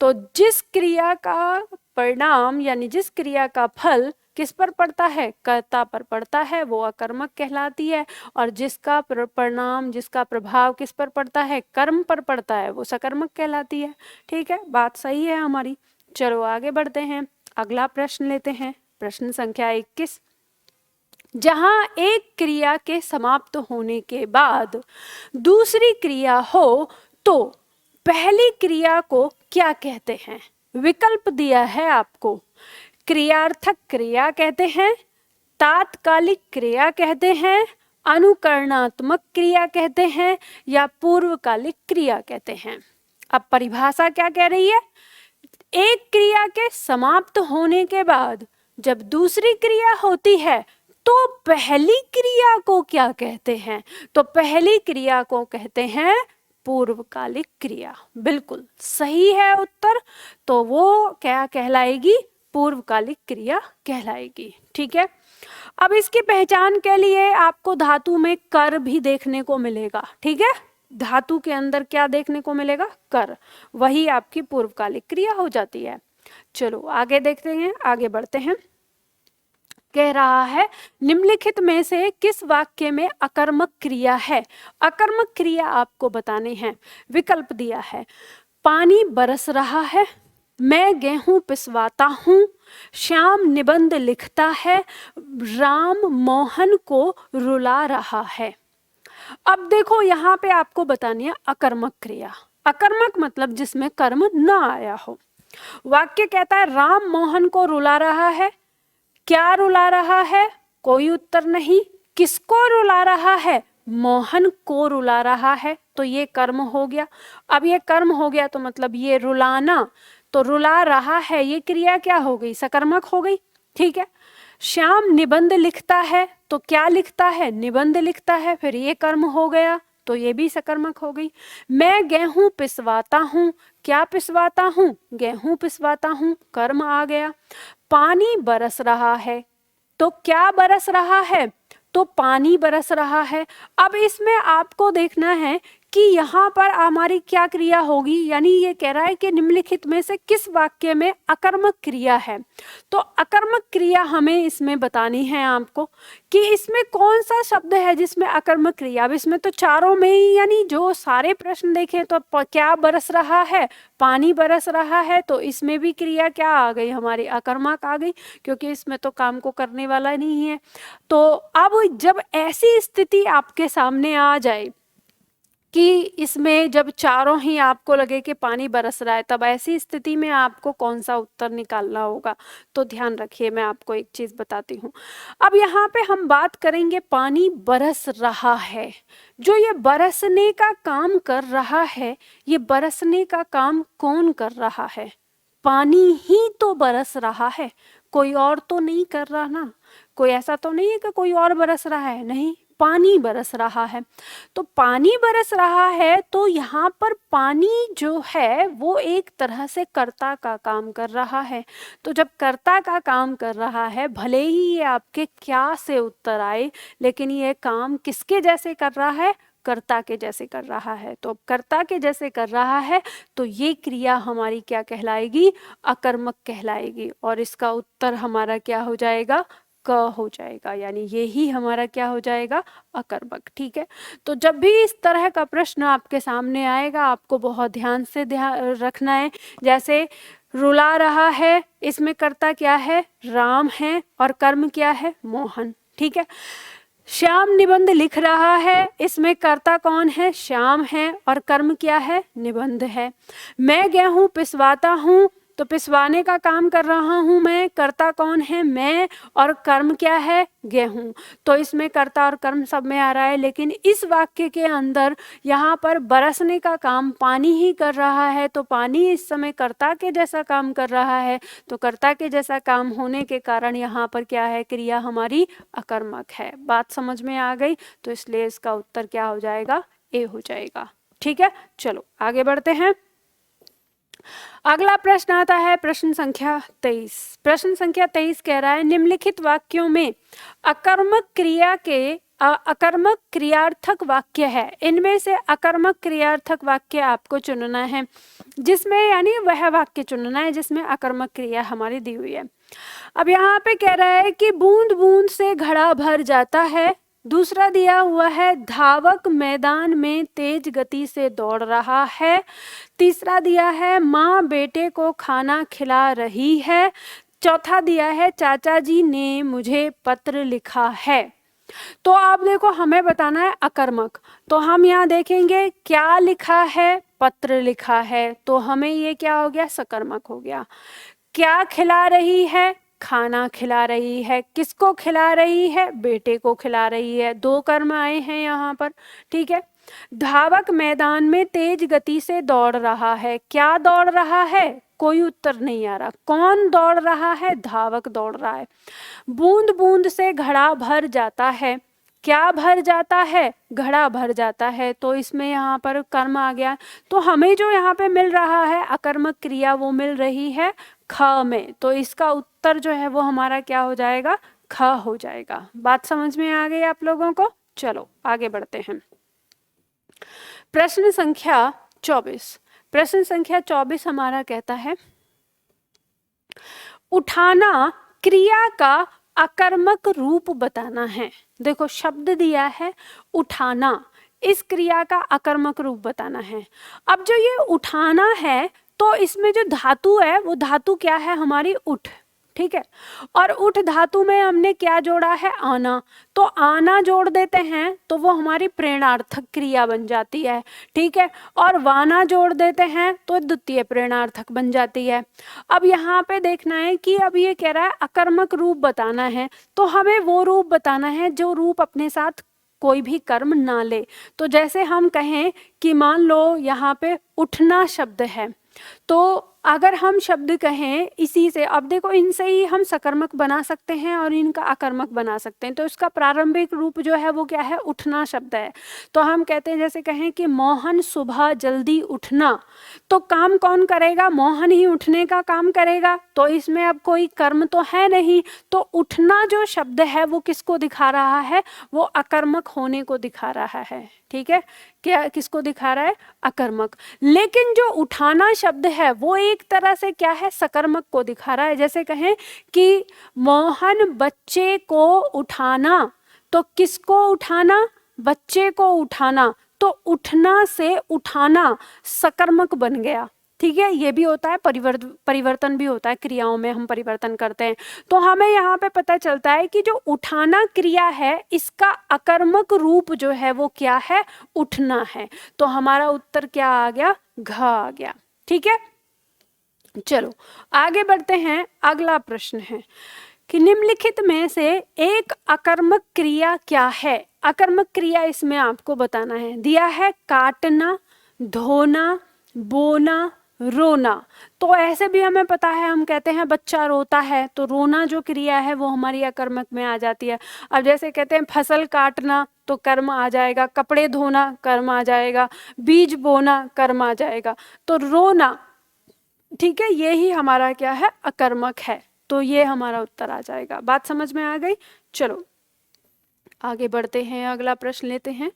तो जिस क्रिया का परिणाम यानी जिस क्रिया का फल किस पर पड़ता है, कर्ता पर पड़ता है, वो अकर्मक कहलाती है। और जिसका परिणाम, जिसका प्रभाव किस पर पड़ता है, कर्म पर पड़ता है, वो सकर्मक कहलाती है। ठीक है, बात सही है हमारी। चलो आगे बढ़ते हैं, अगला प्रश्न लेते हैं, प्रश्न संख्या 21। जहां एक क्रिया के समाप्त होने के बाद दूसरी क्रिया हो तो पहली क्रिया को क्या कहते हैं। विकल्प दिया है आपको, क्रियार्थक क्रिया कहते हैं, तात्कालिक क्रिया कहते हैं, अनुकरणात्मक क्रिया कहते हैं, या पूर्वकालिक क्रिया कहते हैं। अब परिभाषा क्या कह रही है, एक क्रिया के समाप्त होने के बाद जब दूसरी क्रिया होती है तो पहली क्रिया को क्या कहते हैं, तो पहली क्रिया को कहते हैं पूर्वकालिक क्रिया। बिल्कुल सही है उत्तर, तो वो क्या कहलाएगी, पूर्वकालिक क्रिया कहलाएगी। ठीक है, अब इसकी पहचान के लिए आपको धातु में कर भी देखने को मिलेगा। ठीक है, धातु के अंदर क्या देखने को मिलेगा, कर, वही आपकी पूर्वकालिक क्रिया हो जाती है। चलो आगे देखते हैं, आगे बढ़ते हैं। कह रहा है निम्नलिखित में से किस वाक्य में अकर्मक क्रिया है। अकर्मक क्रिया आपको बताने हैं। विकल्प दिया है, पानी बरस रहा है, मैं गेहूं पिसवाता हूँ, श्याम निबंध लिखता है, राम मोहन को रुला रहा है। अब देखो यहाँ पे आपको बतानी है अकर्मक क्रिया। अकर्मक मतलब जिसमें कर्म न आया हो। वाक्य कहता है राम मोहन को रुला रहा है। क्या रुला रहा है? कोई उत्तर नहीं। किसको रुला रहा है? मोहन को रुला रहा है। तो ये कर्म हो गया। अब ये कर्म हो गया तो मतलब ये रुलाना, तो रुला रहा है ये क्रिया क्या हो गई? सकर्मक हो गई। ठीक है। श्याम निबंध लिखता है, तो क्या लिखता है? निबंध लिखता है, फिर ये कर्म हो गया, तो ये भी सकर्मक हो गई। मैं गेहूं पिसवाता हूँ, क्या पिसवाता हूँ? गेहूं पिसवाता हूँ, कर्म आ गया। पानी बरस रहा है, तो क्या बरस रहा है? तो पानी बरस रहा है। अब इसमें आपको देखना है कि यहाँ पर हमारी क्या क्रिया होगी, यानी ये कह रहा है कि निम्नलिखित में से किस वाक्य में अकर्मक क्रिया है। तो अकर्मक क्रिया हमें इसमें बतानी है आपको कि इसमें कौन सा शब्द है जिसमें अकर्मक क्रिया। अब इसमें तो चारों में ही, यानी जो सारे प्रश्न देखें तो क्या बरस रहा है? पानी बरस रहा है। तो इसमें भी क्रिया क्या आ गई? हमारी अकर्मक आ गई, क्योंकि इसमें तो काम को करने वाला नहीं है। तो अब जब ऐसी स्थिति आपके सामने आ जाए कि इसमें जब चारों ही आपको लगे कि पानी बरस रहा है, तब ऐसी स्थिति में आपको कौन सा उत्तर निकालना होगा। तो ध्यान रखिए, मैं आपको एक चीज बताती हूँ। अब यहाँ पे हम बात करेंगे पानी बरस रहा है। जो ये बरसने का काम कर रहा है, ये बरसने का काम कौन कर रहा है? पानी ही तो बरस रहा है, कोई और तो नहीं कर रहा ना। कोई ऐसा तो नहीं है कि कोई और बरस रहा है, नहीं, पानी बरस रहा है। तो पानी बरस रहा है, तो यहाँ पर पानी जो है वो एक तरह से कर्ता का काम कर रहा है। तो जब कर्ता का काम कर रहा है, भले ही ये आपके क्या से उत्तर आए, लेकिन ये काम किसके जैसे कर रहा है? कर्ता के जैसे कर रहा है। तो कर्ता के जैसे कर रहा है, तो ये क्रिया हमारी क्या कहलाएगी? अकर्मक कहलाएगी। और इसका उत्तर हमारा क्या हो जाएगा? क हो जाएगा, यानी ये ही हमारा क्या हो जाएगा? अकर्मक। ठीक है। तो जब भी इस तरह का प्रश्न आपके सामने आएगा, आपको बहुत ध्यान से रखना है। जैसे रुला रहा है, इसमें कर्ता क्या है? राम है, और कर्म क्या है? मोहन। ठीक है। श्याम निबंध लिख रहा है, इसमें कर्ता कौन है? श्याम है, और कर्म क्या है? निबंध है। मैं गेहूं पिसवाता हूँ, तो पिसवाने का काम कर रहा हूं मैं, कर्ता कौन है? मैं, और कर्म क्या है? गेहूं। तो इसमें कर्ता और कर्म सब में आ रहा है, लेकिन इस वाक्य के अंदर यहाँ पर बरसने का काम पानी ही कर रहा है। तो पानी इस समय कर्ता के जैसा काम कर रहा है। तो कर्ता के जैसा काम होने के कारण यहाँ पर क्या है? क्रिया हमारी अकर्मक है। बात समझ में आ गई? तो इसलिए इसका उत्तर क्या हो जाएगा? ए हो जाएगा। ठीक है, चलो आगे बढ़ते हैं। अगला प्रश्न आता है प्रश्न संख्या 23। प्रश्न संख्या 23 कह रहा है निम्नलिखित वाक्यों में अकर्मक क्रिया के अकर्मक क्रियार्थक वाक्य है। इनमें से अकर्मक क्रियार्थक वाक्य आपको चुनना है, जिसमें यानी वह वाक्य चुनना है जिसमें अकर्मक क्रिया हमारी दी हुई है। अब यहाँ पे कह रहा है कि बूंद बूंद से घड़ा भर जाता है। दूसरा दिया हुआ है धावक मैदान में तेज गति से दौड़ रहा है। तीसरा दिया है माँ बेटे को खाना खिला रही है। चौथा दिया है चाचा जी ने मुझे पत्र लिखा है। तो आप देखो, हमें बताना है अकर्मक। तो हम यहाँ देखेंगे क्या लिखा है? पत्र लिखा है। तो हमें ये क्या हो गया? सकर्मक हो गया। क्या खिला रही है? खाना खिला रही है। किसको खिला रही है? बेटे को खिला रही है। दो कर्म आए हैं यहाँ पर। ठीक है। धावक मैदान में तेज गति से दौड़ रहा है। क्या दौड़ रहा है? कोई उत्तर नहीं आ रहा। कौन दौड़ रहा है? धावक दौड़ रहा है। बूंद बूंद से घड़ा भर जाता है। क्या भर जाता है? घड़ा भर जाता है। तो इसमें यहाँ पर कर्म आ गया। तो हमें जो यहाँ पे मिल रहा है अकर्मक क्रिया, वो मिल रही है ख में। तो इसका उत्तर जो है वो हमारा क्या हो जाएगा? ख हो जाएगा। बात समझ में आ गई आप लोगों को? चलो आगे बढ़ते हैं। प्रश्न संख्या 24। प्रश्न संख्या 24 हमारा कहता है उठाना क्रिया का अकर्मक रूप बताना है। देखो शब्द दिया है उठाना, इस क्रिया का अकर्मक रूप बताना है। अब जो ये उठाना है तो इसमें जो धातु है वो धातु क्या है हमारी उठ, ठीक है। और उठ धातु में हमने क्या जोड़ा है आना, तो आना जोड़ देते हैं तो वो हमारी प्रेरणार्थक क्रिया बन जाती है, ठीक है। और वाना जोड़ देते हैं तो द्वितीय प्रेरणार्थक बन जाती है। अब यहाँ पे देखना है कि अब ये कह रहा है अकर्मक रूप बताना है, तो हमें वो रूप बताना है जो रूप अपने साथ कोई भी कर्म ना ले। तो जैसे हम कहें कि मान लो यहाँ पे उठना शब्द है, तो अगर हम शब्द कहें इसी से, अब देखो इनसे ही हम सकर्मक बना सकते हैं और इनका अकर्मक बना सकते हैं। तो इसका प्रारंभिक रूप जो है वो क्या है, उठना शब्द है। तो हम कहते हैं जैसे कहें कि मोहन सुबह जल्दी उठना, तो काम कौन करेगा, मोहन ही उठने का काम करेगा, तो इसमें अब कोई कर्म तो है नहीं। तो उठना जो शब्द है वो किसको दिखा रहा है, वो अकर्मक होने को दिखा रहा है, ठीक है। क्या किसको दिखा रहा है, अकर्मक। लेकिन जो उठाना शब्द है वो एक तरह से क्या है, सकर्मक को दिखा रहा है। जैसे कहें कि मोहन बच्चे को उठाना, तो किसको उठाना, बच्चे को उठाना, तो उठना से उठाना सकर्मक बन गया, ठीक है। ये भी होता है, परिवर्तन भी होता है, क्रियाओं में हम परिवर्तन करते हैं। तो हमें यहाँ पे पता चलता है कि जो उठाना क्रिया है इसका अकर्मक रूप जो है वो क्या है, उठना है। तो हमारा उत्तर क्या आ गया, घ आ गया, ठीक है। चलो आगे बढ़ते हैं। अगला प्रश्न है कि निम्नलिखित में से एक अकर्मक क्रिया क्या है। अकर्मक क्रिया इसमें आपको बताना है। दिया है काटना, धोना, बोना, रोना। तो ऐसे भी हमें पता है, हम कहते हैं बच्चा रोता है, तो रोना जो क्रिया है वो हमारी अकर्मक में आ जाती है। अब जैसे कहते हैं फसल काटना, तो कर्म आ जाएगा, कपड़े धोना कर्म आ जाएगा, बीज बोना कर्म आ जाएगा। तो रोना, ठीक है, ये ही हमारा क्या है, अकर्मक है। तो ये हमारा उत्तर आ जाएगा। बात समझ में आ गई। चलो आगे बढ़ते हैं, अगला प्रश्न लेते हैं।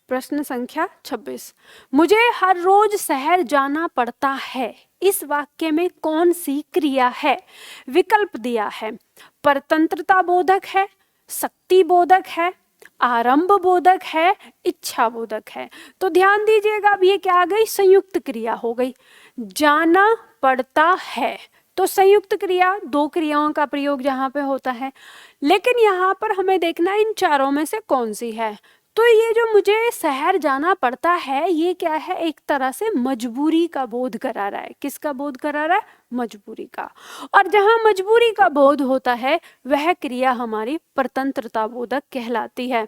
प्रश्न संख्या 26। मुझे हर रोज शहर जाना पड़ता है, इस वाक्य में कौन सी क्रिया है। विकल्प दिया है, परतंत्रता बोधक है, शक्ति बोधक है, आरंभ बोधक है, इच्छा बोधक है। तो ध्यान दीजिएगा, अब ये क्या आ गई, संयुक्त क्रिया हो गई। जाना पड़ता है, तो संयुक्त क्रिया, दो क्रियाओं का प्रयोग जहां पे होता है। लेकिन यहाँ पर हमें देखना है इन चारों में से कौन सी है। तो ये जो मुझे शहर जाना पड़ता है ये क्या है, एक तरह से मजबूरी का बोध करा रहा है। किसका बोध करा रहा है, मजबूरी का। और जहां मजबूरी का बोध होता है वह क्रिया हमारी परतंत्रता बोधक कहलाती है।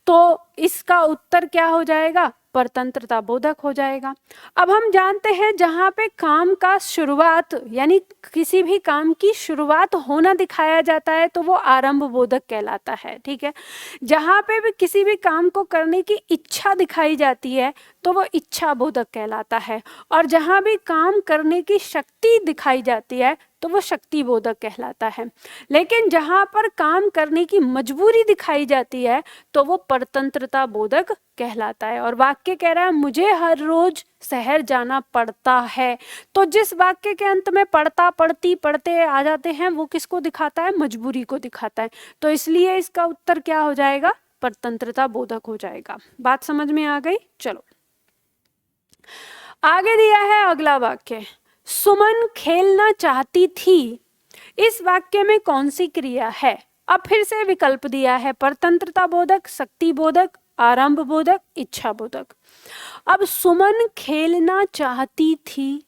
तो इसका उत्तर क्या हो जाएगा, परतंत्रता बोधक हो जाएगा। अब हम जानते हैं जहां पे काम का शुरुआत, यानी किसी भी काम की शुरुआत होना दिखाया जाता है तो वो आरंभ बोधक कहलाता है, ठीक है। जहां पे भी किसी भी काम को करने की इच्छा दिखाई जाती है तो वो इच्छा बोधक कहलाता है। और जहां भी काम करने की शक्ति दिखाई जाती है तो वो शक्ति बोधक कहलाता है। लेकिन जहां पर काम करने की मजबूरी दिखाई जाती है तो वो परतंत्रता बोधक कहलाता है। और वाक्य कह रहा है मुझे हर रोज शहर जाना पड़ता है, तो जिस वाक्य के अंत में पढ़ता, पढ़ती, पढ़ते आ जाते हैं वो किसको दिखाता है, मजबूरी को दिखाता है। तो इसलिए इसका उत्तर क्या हो जाएगा, परतंत्रता बोधक हो जाएगा। बात समझ में आ गई। चलो आगे दिया है अगला वाक्य, सुमन खेलना चाहती थी, इस वाक्य में कौन सी क्रिया है। अब फिर से विकल्प दिया है, परतंत्रता बोधक, शक्ति बोधक, आरंभ बोधक, इच्छा बोधक। अब सुमन खेलना चाहती थी,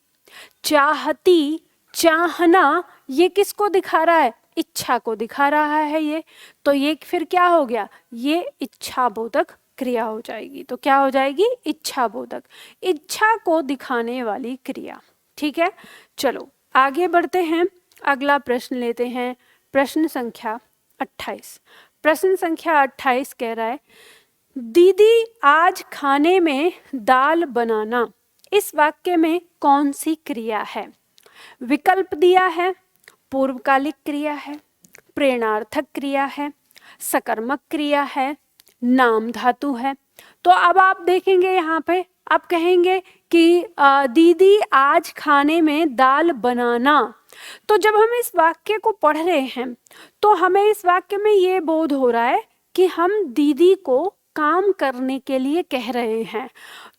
चाहती, चाहना, ये किसको दिखा रहा है, इच्छा को दिखा रहा है ये। तो ये फिर क्या हो गया, ये इच्छा बोधक क्रिया हो जाएगी। तो क्या हो जाएगी, इच्छा बोधक, इच्छा को दिखाने वाली क्रिया, ठीक है। चलो आगे बढ़ते हैं, अगला प्रश्न लेते हैं। प्रश्न संख्या 28। प्रश्न संख्या 28 कह रहा है, दीदी आज खाने में दाल बनाना, इस वाक्य में कौन सी क्रिया है। विकल्प दिया है, पूर्वकालिक क्रिया है, प्रेरणार्थक क्रिया है, सकर्मक क्रिया है, नाम धातु है। तो अब आप देखेंगे यहाँ पे, आप कहेंगे कि दीदी आज खाने में दाल बनाना, तो जब हम इस वाक्य को पढ़ रहे हैं तो हमें इस वाक्य में ये बोध हो रहा है कि हम दीदी को काम करने के लिए कह रहे हैं।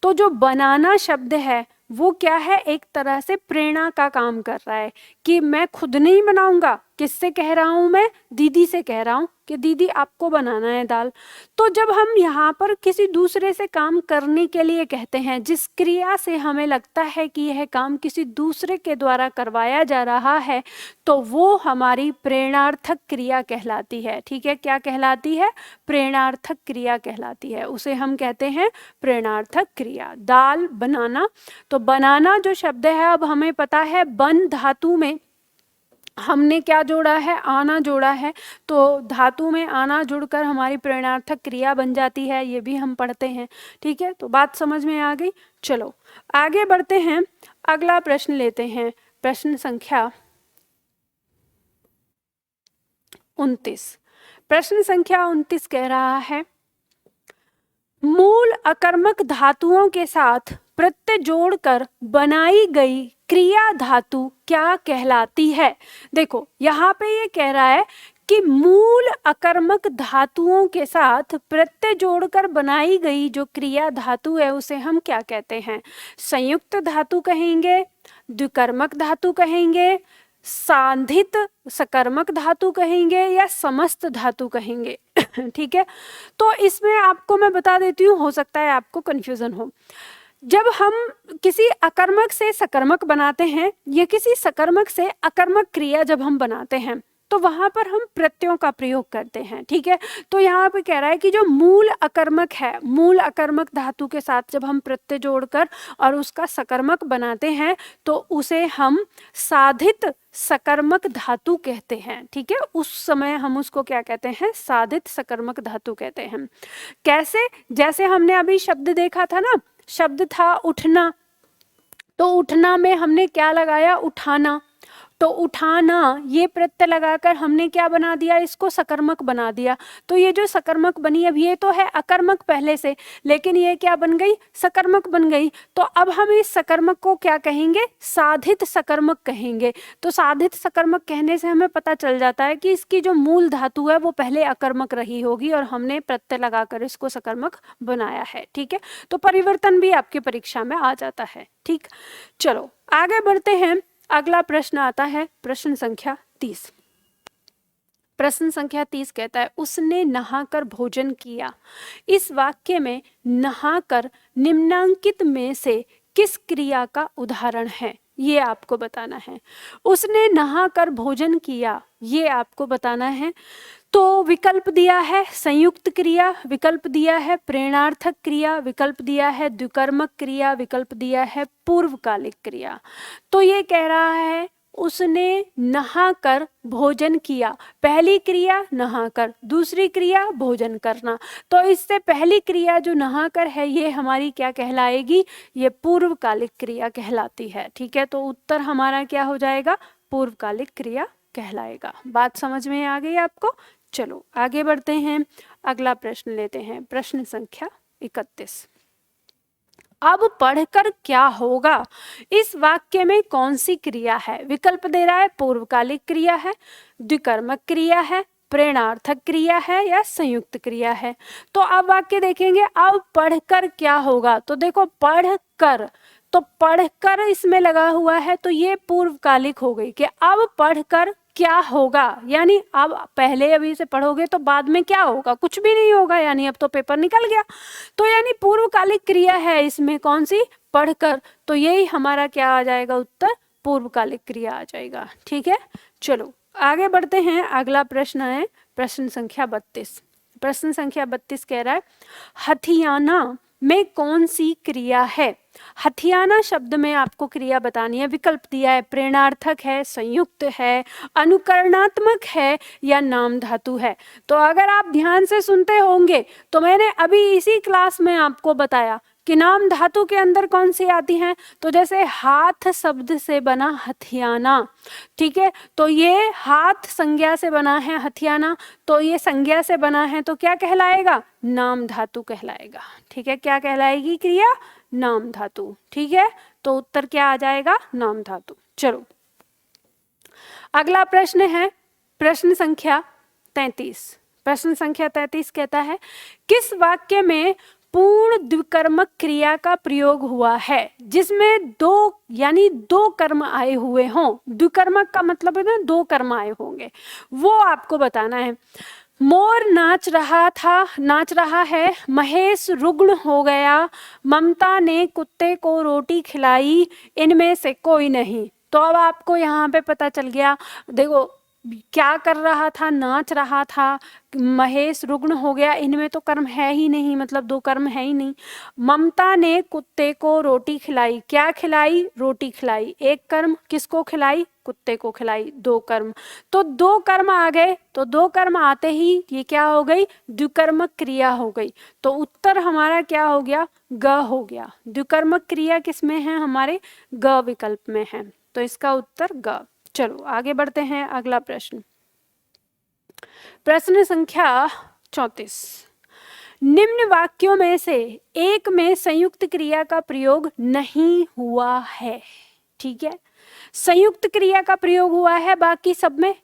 तो जो बनाना शब्द है वो क्या है, एक तरह से प्रेरणा का काम कर रहा है कि मैं खुद नहीं बनाऊंगा। किससे कह रहा हूं मैं? दीदी से कह रहा हूं कि दीदी आपको बनाना है दाल। तो जब हम यहाँ पर किसी दूसरे से काम करने के लिए कहते हैं, जिस क्रिया से हमें लगता है कि यह काम किसी दूसरे के द्वारा करवाया जा रहा है, तो वो हमारी प्रेरणार्थक क्रिया कहलाती है। ठीक है, क्या कहलाती है? प्रेरणार्थक क्रिया कहलाती है, उसे हम कहते हैं प्रेरणार्थक क्रिया। दाल बनाना, तो बनाना जो शब्द है, अब हमें पता है बन धातु में हमने क्या जोड़ा है? आना जोड़ा है। तो धातु में आना जुड़कर हमारी प्रेरणार्थक क्रिया बन जाती है, ये भी हम पढ़ते हैं। ठीक है, तो बात समझ में आ गई। चलो आगे बढ़ते हैं, अगला प्रश्न लेते हैं, प्रश्न संख्या 29। प्रश्न संख्या 29 कह रहा है, मूल अकर्मक धातुओं के साथ प्रत्यय जोड़कर बनाई गई क्रिया धातु क्या कहलाती है? देखो यहाँ पे ये कह रहा है कि मूल अकर्मक धातुओं के साथ प्रत्यय जोड़कर बनाई गई जो क्रिया धातु है उसे हम क्या कहते हैं? संयुक्त धातु कहेंगे, द्विकर्मक धातु कहेंगे, सांधित सकर्मक धातु कहेंगे, या समस्त धातु कहेंगे। ठीक है, तो इसमें आपको मैं बता देती हूँ, हो सकता है आपको कंफ्यूजन हो। जब हम किसी अकर्मक से सकर्मक बनाते हैं या किसी सकर्मक से अकर्मक क्रिया जब हम बनाते हैं तो वहां पर हम प्रत्ययों का प्रयोग करते हैं। ठीक है, तो यहाँ पे कह रहा है कि जो मूल अकर्मक है, मूल अकर्मक धातु के साथ जब हम प्रत्यय जोड़कर और उसका सकर्मक बनाते हैं तो उसे हम साधित सकर्मक धातु कहते हैं। ठीक है, उस समय हम उसको क्या कहते हैं? साधित सकर्मक धातु कहते हैं। कैसे? जैसे हमने अभी शब्द देखा था ना, शब्द था उठना, तो उठना में हमने क्या लगाया? उठाना। तो उठाना ये प्रत्यय लगाकर हमने क्या बना दिया? इसको सकर्मक बना दिया। तो ये जो सकर्मक बनी, अब ये तो है अकर्मक पहले से, लेकिन ये क्या बन गई? सकर्मक बन गई। तो अब हम इस सकर्मक को क्या कहेंगे? साधित सकर्मक कहेंगे। तो साधित सकर्मक कहने से हमें पता चल जाता है कि इसकी जो मूल धातु है वो पहले अकर्मक रही होगी और हमने प्रत्यय लगाकर इसको सकर्मक बनाया है। ठीक है, तो परिवर्तन भी आपकी परीक्षा में आ जाता है। ठीक, चलो आगे बढ़ते हैं। अगला प्रश्न आता है प्रश्न संख्या 30। प्रश्न संख्या 30 कहता है, उसने नहाकर भोजन किया। इस वाक्य में नहाकर निम्नांकित में से किस क्रिया का उदाहरण है? ये आपको बताना है। उसने नहाकर भोजन किया, ये आपको बताना है। तो विकल्प दिया है संयुक्त क्रिया, विकल्प दिया है प्रेरणार्थक क्रिया, विकल्प दिया है द्विकर्मक क्रिया, विकल्प दिया है पूर्वकालिक क्रिया। तो ये कह रहा है उसने नहाकर भोजन किया। पहली क्रिया नहाकर, दूसरी क्रिया भोजन करना। तो इससे पहली क्रिया जो नहाकर है ये हमारी क्या कहलाएगी? ये पूर्वकालिक क्रिया कहलाती है। ठीक है, तो उत्तर हमारा क्या हो जाएगा? पूर्वकालिक क्रिया कहलाएगा। बात समझ में आ गई आपको? चलो आगे बढ़ते हैं, अगला प्रश्न लेते हैं, प्रश्न संख्या 31। अब पढ़कर क्या होगा? इस वाक्य में कौन सी क्रिया है? विकल्प दे रहा है पूर्वकालिक क्रिया है, द्विकर्मक क्रिया है, प्रेरणार्थक क्रिया है या संयुक्त क्रिया है। तो अब वाक्य देखेंगे, अब पढ़कर क्या होगा। तो देखो पढ़कर, तो पढ़कर इसमें लगा हुआ है, तो ये पूर्वकालिक हो गई कि अब पढ़कर क्या होगा, यानी अब पहले अभी से पढ़ोगे तो बाद में क्या होगा? कुछ भी नहीं होगा, यानी अब तो पेपर निकल गया। तो यानी पूर्वकालिक क्रिया है इसमें कौन सी? पढ़कर। तो यही हमारा क्या आ जाएगा उत्तर? पूर्वकालिक क्रिया आ जाएगा। ठीक है, चलो आगे बढ़ते हैं। अगला प्रश्न है प्रश्न संख्या 32। प्रश्न संख्या 32 कह रहा है, हथियाना में कौन सी क्रिया है? हथियाना शब्द में आपको क्रिया बतानी है। विकल्प दिया है प्रेरणार्थक है, संयुक्त है, अनुकरणात्मक है या नाम धातु है। तो अगर आप ध्यान से सुनते होंगे तो मैंने अभी इसी क्लास में आपको बताया कि नाम धातु के अंदर कौन सी आती हैं। तो जैसे हाथ शब्द से बना हथियाना, ठीक है, तो ये हाथ संज्ञा से बना है हथियाना, तो ये संज्ञा से बना है तो क्या कहलाएगा? नाम धातु कहलाएगा। ठीक है, क्या कहलाएगी क्रिया? नाम धातु। ठीक है, तो उत्तर क्या आ जाएगा? नाम धातु। चलो अगला प्रश्न है प्रश्न संख्या 33। प्रश्न संख्या 33 कहता है किस वाक्य में पूर्ण द्विकर्मक क्रिया का प्रयोग हुआ है जिसमें दो कर्म आए हुए हों। द्विकर्मक का मतलब है ना दो कर्म आए होंगे, वो आपको बताना है। मोर नाच रहा है, महेश रुग्ण हो गया, ममता ने कुत्ते को रोटी खिलाई, इनमें से कोई नहीं। तो अब आपको यहाँ पे पता चल गया, देखो क्या कर रहा था, नाच रहा था, महेश रुग्ण हो गया, इनमें तो कर्म है ही नहीं, मतलब दो कर्म है ही नहीं। ममता ने कुत्ते को रोटी खिलाई, क्या खिलाई, रोटी खिलाई, एक कर्म, किसको खिलाई, कुत्ते को खिलाई, दो कर्म। तो दो कर्म आ गए, तो दो कर्म आते ही ये क्या हो गई, द्विकर्मक क्रिया हो गई। तो उत्तर हमारा क्या हो गया, ग हो गया। द्विकर्मक क्रिया किसमें है, हमारे ग विकल्प में है, तो इसका उत्तर ग। चलो आगे बढ़ते हैं, अगला प्रश्न, प्रश्न संख्या 34। निम्न वाक्यों में से एक में संयुक्त क्रिया का प्रयोग नहीं हुआ है। ठीक है, संयुक्त क्रिया का प्रयोग हुआ है, बाकी सब में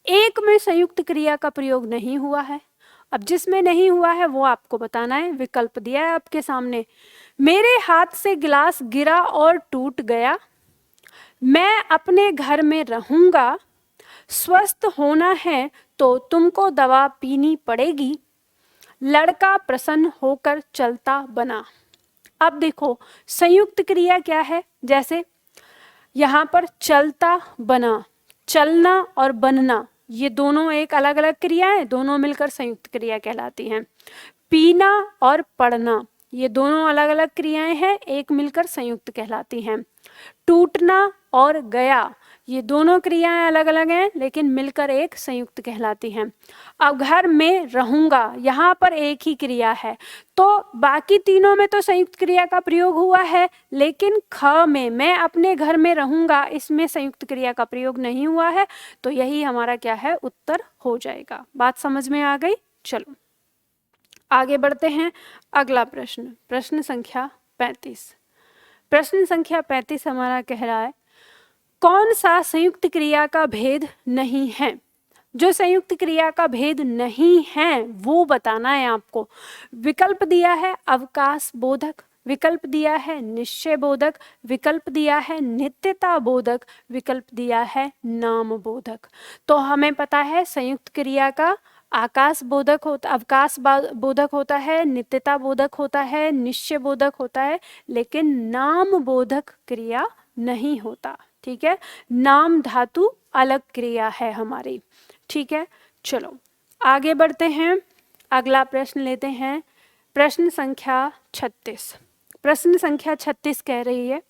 एक में संयुक्त क्रिया का प्रयोग नहीं हुआ है। अब जिसमें नहीं हुआ है वो आपको बताना है। विकल्प दिया है आपके सामने, मेरे हाथ से गिलास गिरा और टूट गया, मैं अपने घर में रहूंगा, स्वस्थ होना है तो तुमको दवा पीनी पड़ेगी, लड़का प्रसन्न होकर चलता बना। अब देखो संयुक्त क्रिया क्या है, जैसे यहाँ पर चलता बना, चलना और बनना ये दोनों एक अलग अलग क्रियाएं, दोनों मिलकर संयुक्त क्रिया कहलाती हैं। पीना और पढ़ना ये दोनों अलग अलग क्रियाएं हैं, एक मिलकर संयुक्त कहलाती हैं। टूटना और गया ये दोनों क्रियाएं अलग अलग हैं, लेकिन मिलकर एक संयुक्त कहलाती हैं। अब घर में रहूंगा, यहाँ पर एक ही क्रिया है, तो बाकी तीनों में तो संयुक्त क्रिया का प्रयोग हुआ है, लेकिन ख में मैं अपने घर में रहूंगा, इसमें संयुक्त क्रिया का प्रयोग नहीं हुआ है, तो यही हमारा क्या है, उत्तर हो जाएगा। बात समझ में आ गई। चलो आगे बढ़ते हैं, अगला प्रश्न, प्रश्न संख्या 35। प्रश्न संख्या 35 हमारा कह रहा है कौन सा संयुक्त क्रिया का भेद नहीं है। जो संयुक्त क्रिया का भेद नहीं है वो बताना है आपको। विकल्प दिया है अवकाश बोधक, विकल्प दिया है निश्चय बोधक, विकल्प दिया है नित्यता बोधक, विकल्प दिया है नाम बोधक। तो हमें पता है संयुक्त क्रिया का आकाश बोधक होता, अवकाश बोधक होता है, नित्यता बोधक होता है, निश्चय बोधक होता है, लेकिन नाम बोधक क्रिया नहीं होता। ठीक है, नाम धातु अलग क्रिया है हमारी। ठीक है, चलो आगे बढ़ते हैं, अगला प्रश्न लेते हैं, प्रश्न संख्या 36। प्रश्न संख्या 36 कह रही है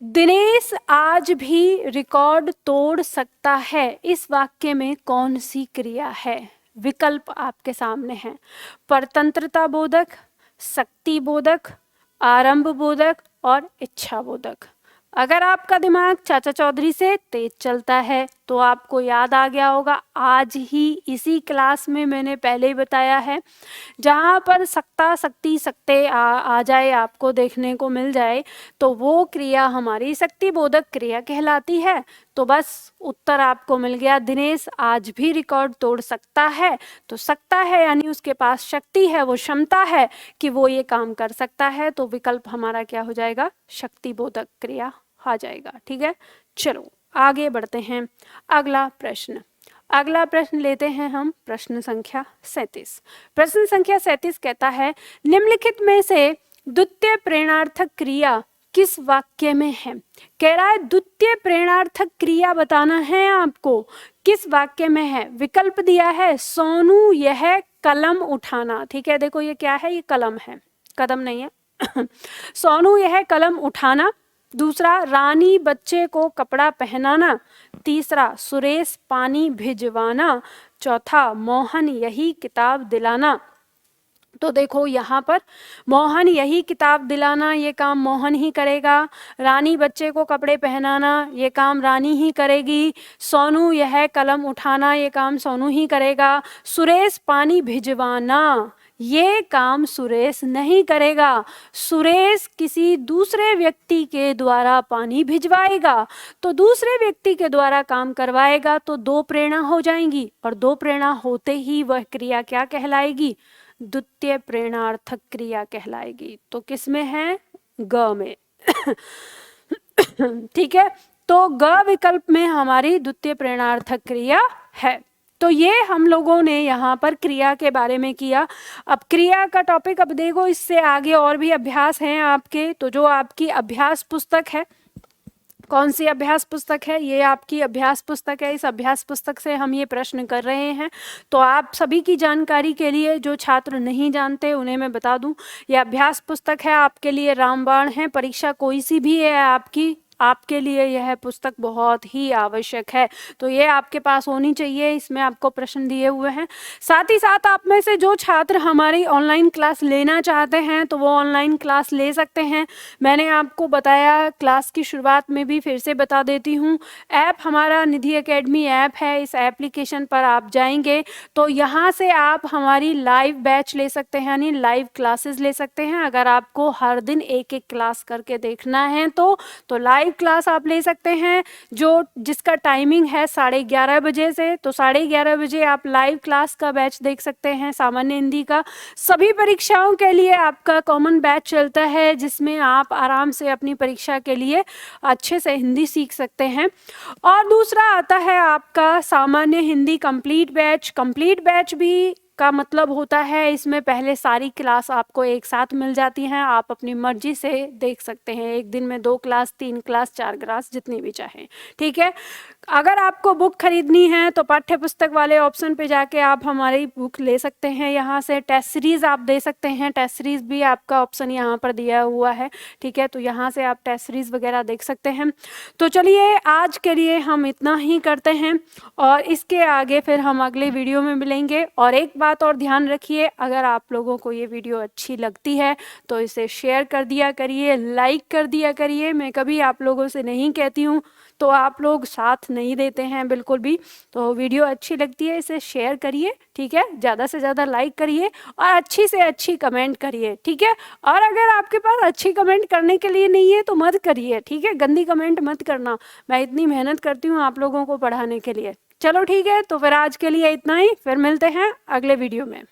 दिनेश आज भी रिकॉर्ड तोड़ सकता है, इस वाक्य में कौन सी क्रिया है। विकल्प आपके सामने हैं, परतंत्रता बोधक, शक्ति बोधक, आरंभ बोधक और इच्छा बोधक। अगर आपका दिमाग चाचा चौधरी से तेज चलता है तो आपको याद आ गया होगा, आज ही इसी क्लास में मैंने पहले ही बताया है, जहाँ पर सक्ता शक्ति सकते आ जाए, आपको देखने को मिल जाए, तो वो क्रिया हमारी शक्ति बोधक क्रिया कहलाती है। तो बस उत्तर आपको मिल गया, दिनेश आज भी रिकॉर्ड तोड़ सकता है। तो सकता है यानी उसके पास शक्ति है, वो क्षमता है कि वो ये काम कर सकता है, तो विकल्प हमारा क्या हो जाएगा, शक्ति बोधक क्रिया आ जाएगा। ठीक है, चलो आगे बढ़ते हैं, अगला प्रश्न, अगला प्रश्न लेते हैं हम, प्रश्न संख्या 37। प्रश्न संख्या 37 कहता है निम्नलिखित में से द्वितीय प्रेरणार्थक क्रिया किस वाक्य में है। कह रहा है द्वितीय प्रेरणार्थक क्रिया बताना है आपको, किस वाक्य में है। विकल्प दिया है सोनू यह कलम उठाना। ठीक है, देखो ये क्या है, ये कलम है, कदम नहीं है सोनू यह कलम उठाना, दूसरा रानी बच्चे को कपड़ा पहनाना, तीसरा सुरेश पानी भिजवाना, चौथा मोहन यही किताब दिलाना। तो देखो यहाँ पर मोहन यही किताब दिलाना ये काम मोहन ही करेगा, रानी बच्चे को कपड़े पहनाना ये काम रानी ही करेगी, सोनू यह कलम उठाना ये काम सोनू ही करेगा, सुरेश पानी भिजवाना ये काम सुरेश नहीं करेगा। सुरेश किसी दूसरे व्यक्ति के द्वारा पानी भिजवाएगा, तो दूसरे व्यक्ति के द्वारा काम करवाएगा तो दो प्रेरणा हो जाएंगी, और दो प्रेरणा होते ही वह क्रिया क्या कहलाएगी? द्वितीय प्रेरणार्थक क्रिया कहलाएगी। तो किस में है? ग में। ठीक है, तो ग विकल्प में हमारी द्वितीय प्रेरणार्थक क्रिया है। तो ये हम लोगों ने यहाँ पर क्रिया के बारे में किया। अब क्रिया का टॉपिक अब देखो, इससे आगे और भी अभ्यास हैं आपके। तो जो आपकी अभ्यास पुस्तक है, कौन सी अभ्यास पुस्तक है? ये आपकी अभ्यास पुस्तक है। इस अभ्यास पुस्तक से हम ये प्रश्न कर रहे हैं। तो आप सभी की जानकारी के लिए, जो छात्र नहीं जानते उन्हें मैं बता दूं, ये अभ्यास पुस्तक है आपके लिए, रामबाण है। परीक्षा कोई सी भी है आपकी, आपके लिए यह पुस्तक बहुत ही आवश्यक है। तो ये आपके पास होनी चाहिए, इसमें आपको प्रश्न दिए हुए हैं। साथ ही साथ आप में से जो छात्र हमारी ऑनलाइन क्लास लेना चाहते हैं तो वो ऑनलाइन क्लास ले सकते हैं। मैंने आपको बताया क्लास की शुरुआत में भी, फिर से बता देती हूँ। ऐप हमारा निधि एकेडमी ऐप है। इस एप्लीकेशन पर आप जाएंगे तो यहाँ से आप हमारी लाइव बैच ले सकते हैं, यानी लाइव क्लासेस ले सकते हैं। अगर आपको हर दिन एक एक क्लास करके देखना है तो लाइव क्लास आप ले सकते हैं, जिसका टाइमिंग है 11:30 बजे से। तो 11:30 बजे आप लाइव क्लास का बैच देख सकते हैं सामान्य हिंदी का। सभी परीक्षाओं के लिए आपका कॉमन बैच चलता है, जिसमें आप आराम से अपनी परीक्षा के लिए अच्छे से हिंदी सीख सकते हैं। और दूसरा आता है आपका सामान्य Hindi complete batch. Complete batch भी का मतलब होता है, इसमें पहले सारी क्लास आपको एक साथ मिल जाती हैं। आप अपनी मर्जी से देख सकते हैं, एक दिन में 2 क्लास, 3 क्लास, 4 क्लास, जितनी भी चाहें। ठीक है, अगर आपको बुक खरीदनी है तो पाठ्य पुस्तक वाले ऑप्शन पे जाके आप हमारी बुक ले सकते हैं। यहाँ से टेस्ट सीरीज आप दे सकते हैं, टेस्ट सीरीज भी आपका ऑप्शन यहाँ पर दिया हुआ है। ठीक है, तो यहाँ से आप टेस्ट सीरीज वगैरह देख सकते हैं। तो चलिए, आज के लिए हम इतना ही करते हैं, और इसके आगे फिर हम अगले वीडियो में मिलेंगे। और एक बात और ध्यान रखिए, अगर आप लोगों को ये वीडियो अच्छी लगती है तो इसे शेयर कर दिया करिए, लाइक कर दिया करिए। मैं कभी आप लोगों से नहीं कहती हूँ तो आप लोग साथ नहीं देते हैं बिल्कुल भी। तो वीडियो अच्छी लगती है, इसे शेयर करिए। ठीक है, ज़्यादा से ज़्यादा लाइक करिए और अच्छी से अच्छी कमेंट करिए। ठीक है, और अगर आपके पास अच्छी कमेंट करने के लिए नहीं है तो मत करिए। ठीक है, गंदी कमेंट मत करना। मैं इतनी मेहनत करती हूँ आप लोगों को पढ़ाने के लिए। चलो ठीक है, तो फिर आज के लिए इतना ही, फिर मिलते हैं अगले वीडियो में।